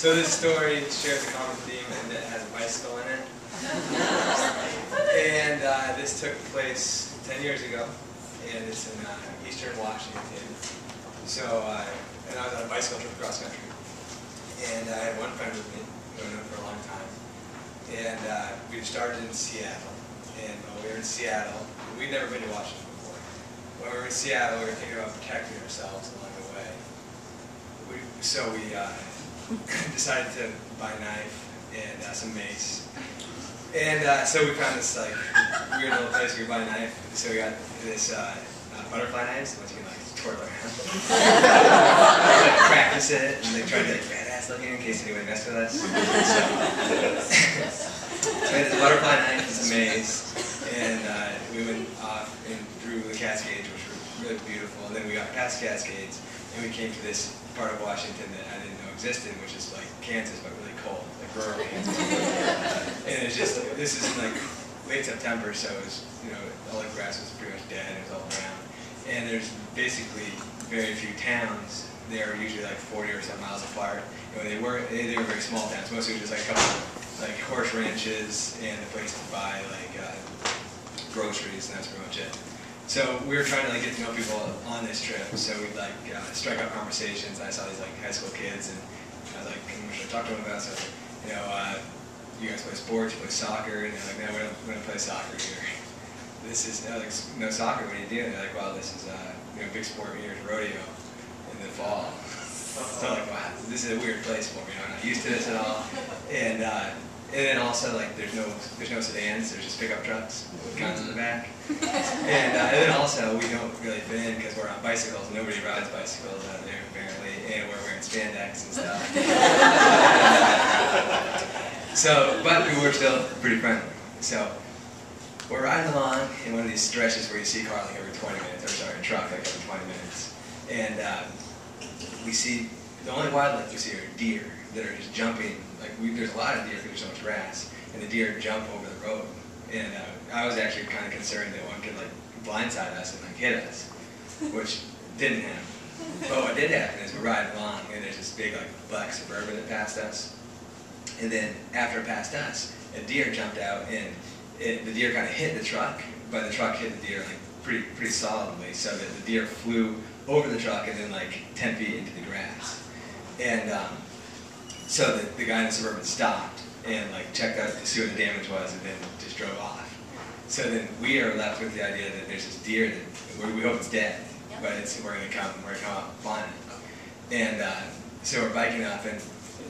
So this story shares a common theme and it has a bicycle in it. And this took place 10 years ago, and it's in eastern Washington. So, and I was on a bicycle trip across country. And I had one friend with me, who I've known for a long time. And we started in Seattle. And while we were in Seattle, we'd never been to Washington before. When we were in Seattle, we were thinking about protecting ourselves along the way. So we decided to buy a knife and some mace. And so we found this like weird little place where you buy a knife. So we got this butterfly knives, which you can like twirl around. Like, practice it, and they tried to be like badass looking in case anybody messed with us. So we had this butterfly knife, this mace, and we went off and through the Cascades, which were really beautiful. And then we got past Cascades, and we came to this part of Washington that I didn't know existed, which is like Kansas, but really cold, like rural Kansas. And it's just like, this is in like late September, so it was, you know, all the grass was pretty much dead, it was all brown. And there's basically very few towns. They're usually like 40 or so miles apart. You know, they were very small towns. Mostly just like a couple of like horse ranches and a place to buy like groceries, and that's pretty much it. So we were trying to like get to know people on this trip. So we'd like strike up conversations. I saw these like high school kids, and I was like, what should I talk to them about? So I was like, you know, you guys play sports, you play soccer, and they're like, no, we don't play soccer here. This is like, no soccer. What do you do? And they're like, well, this is you know, big sport here, rodeo in the fall. So I'm like, wow, this is a weird place for me. I'm not used to this at all. And then also like there's no sedans. There's just pickup trucks with guns in the back. And then also we don't really fit in because we're on bicycles. Nobody rides bicycles out there apparently, and we're wearing spandex and stuff. So, but we were still pretty friendly. So we're riding along in one of these stretches where you see a car like every 20 minutes, or sorry, a truck like every 20 minutes. And we see, the only wildlife we see are deer that are just jumping. Like there's a lot of deer because there's so much grass, and the deer jump over the road. And I was actually kind of concerned that one could like blindside us and like hit us, which didn't happen. But what did happen is we ride along, and there's this big like black Suburban that passed us. And then after it passed us, a deer jumped out, and the deer kind of hit the truck, but the truck hit the deer like pretty solidly, so that the deer flew over the truck and then like 10 feet into the grass. And so the guy in the Suburban stopped and like checked out to see what the damage was, and then just drove off. So then we are left with the idea that there's this deer that we hope it's dead, but we're gonna come up find it. And so we're biking up, and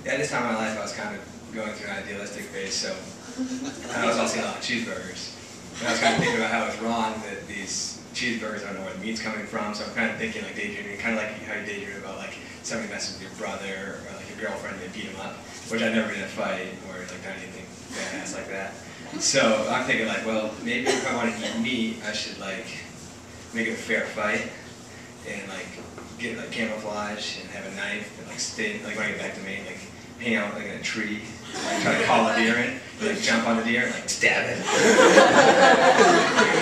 at this time in my life I was kind of going through an idealistic phase, so I was also eating a lot of cheeseburgers. And I was kind of thinking about how it's wrong that these cheeseburgers, I don't know where the meat's coming from, so I'm kind of thinking like daydreaming, kind of like how you daydream about like somebody messing with your brother or like your girlfriend and beat him up, which I've never been in a fight or like done anything badass like that. So I'm thinking like, well, maybe if I want to eat meat, I should like make it a fair fight and like get like camouflage and have a knife and like stay, like when I get back to Maine, like hang out like in a tree, like try to call a deer in, like jump on the deer and like stab it.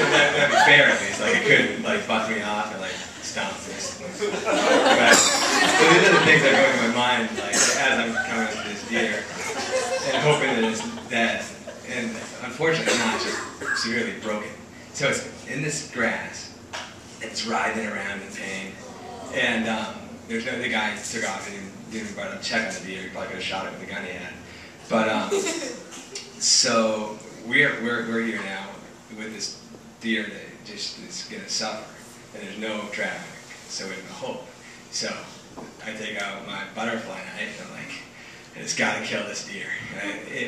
That'd be fair at least. Like it couldn't like butt me off and like stomp this. So these are the things that go through my mind like as I'm coming up to this deer and hoping that it's dead. And unfortunately not, just severely broken. So it's in this grass and it's writhing around in pain. And there's no, the guy took off and didn't even bother to check on the deer. He probably could have shot it with the gun he had. But so we're here now with this deer that just is going to suffer, and there's no traffic, so we have no hope. So I take out my butterfly knife and I'm like, I just got to kill this deer.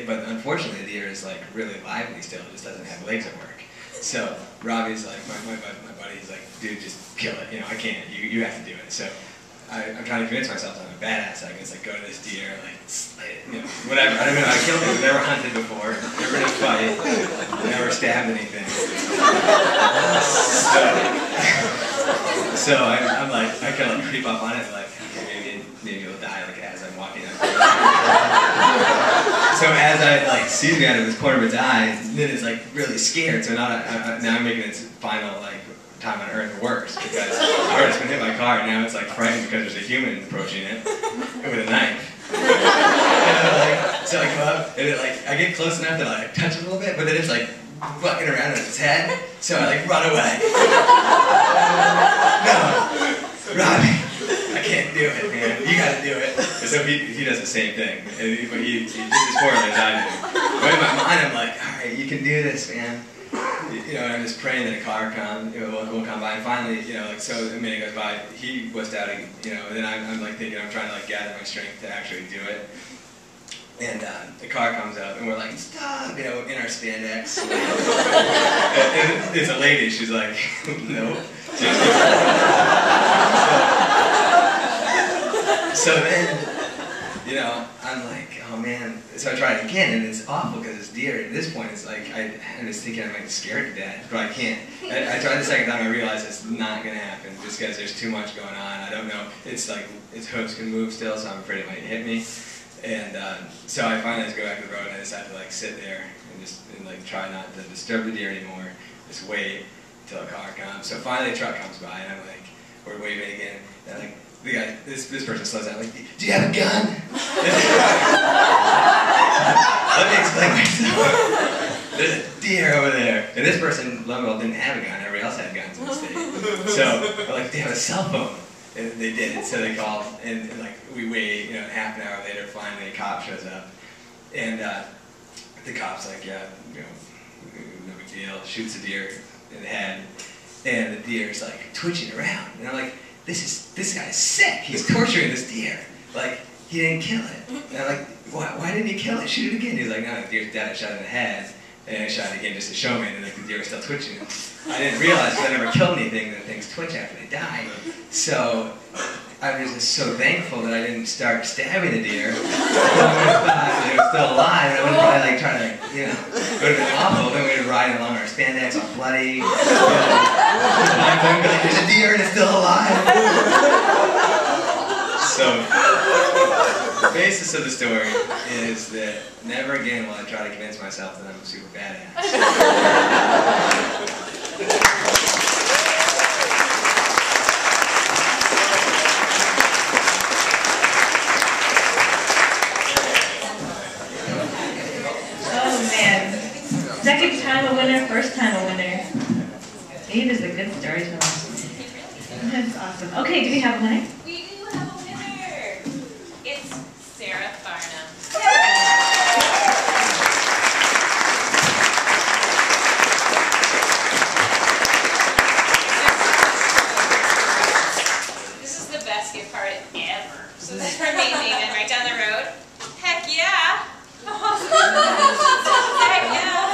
But unfortunately, the deer is like really lively still; it just doesn't have legs at work. So Robbie's like, my buddy, he's like, dude, just kill it. You know, I can't. You have to do it. So I'm trying to convince myself that I'm a badass. I can just like go to this deer, like, you know, whatever. I don't know how to kill things. I've never hunted before. Never in a fight. Never stabbed anything. So I'm like, I kind of like creep up on it, like, okay, maybe it'll die like as I'm walking up. So as I like sees me out of this corner of its eye, then it's like really scared. So now I'm making its final like time on Earth worse because I've already been hit by a car, and now it's like frightened because there's a human approaching it with a knife. So I go up, and I get close enough that I touch it a little bit, but then it's like fucking around on its head, so I run away. No, Robbie, I can't do it, man. You gotta do it. And so he does the same thing, but he just as poorly as I do. But in my mind, I'm like, all right, you can do this, man. You know, and I'm just praying that a car will come by, and finally, so a minute goes by, he was doubting, and then I'm thinking, I'm trying to gather my strength to actually do it. And the car comes up, and we're like, stop, in our spandex. And it's a lady, she's like, no. So then, I'm like, oh man. So I try it again, and it's awful because it's deer. At this point, it's like, I'm just thinking I might be scared to death, but I can't. I tried the second time, I realized it's not going to happen just because there's too much going on. I don't know. It's like, its hooves can move still, so I'm afraid it might hit me. And so I finally just go back to the road, and I just have to sit there and try not to disturb the deer anymore. Just wait till a car comes. So finally a truck comes by, and I'm like, we're waving again. And the guy, this person slows down, do you have a gun? Let me explain myself. There's a deer over there. And this person, lo and behold, didn't have a gun. Everybody else had guns in the state. So I'm like, do you have a cell phone? And they did, so they called, and we wait, half an hour later, finally a cop shows up. And the cop's like, yeah, no big deal, shoots a deer in the head, and the deer's twitching around. And I'm like, this guy's sick, he's torturing this deer. He didn't kill it. And I'm like, why didn't he kill it? Shoot it again. He's like, no, the deer's dead, I shot it in the head. And I shot it again just to show me, and the deer was still twitching. I didn't realize, because I never killed anything, that things twitch after they die. So I was just so thankful that I didn't start stabbing the deer. I would have thought it was still alive, and I would have probably tried to, it would have been awful. Then we would have riding along our spandex all bloody. And I would be like, there's a deer and it's still alive. So the basis of the story is that never again will I try to convince myself that I'm a super badass. Oh man. Second time a winner, first time a winner. Dave is a good storyteller. That's awesome. Okay, do we have a winner? We do have a winner. It's Sarah Farnham. This is the best gift card ever. So this is for Maine, and right down the road.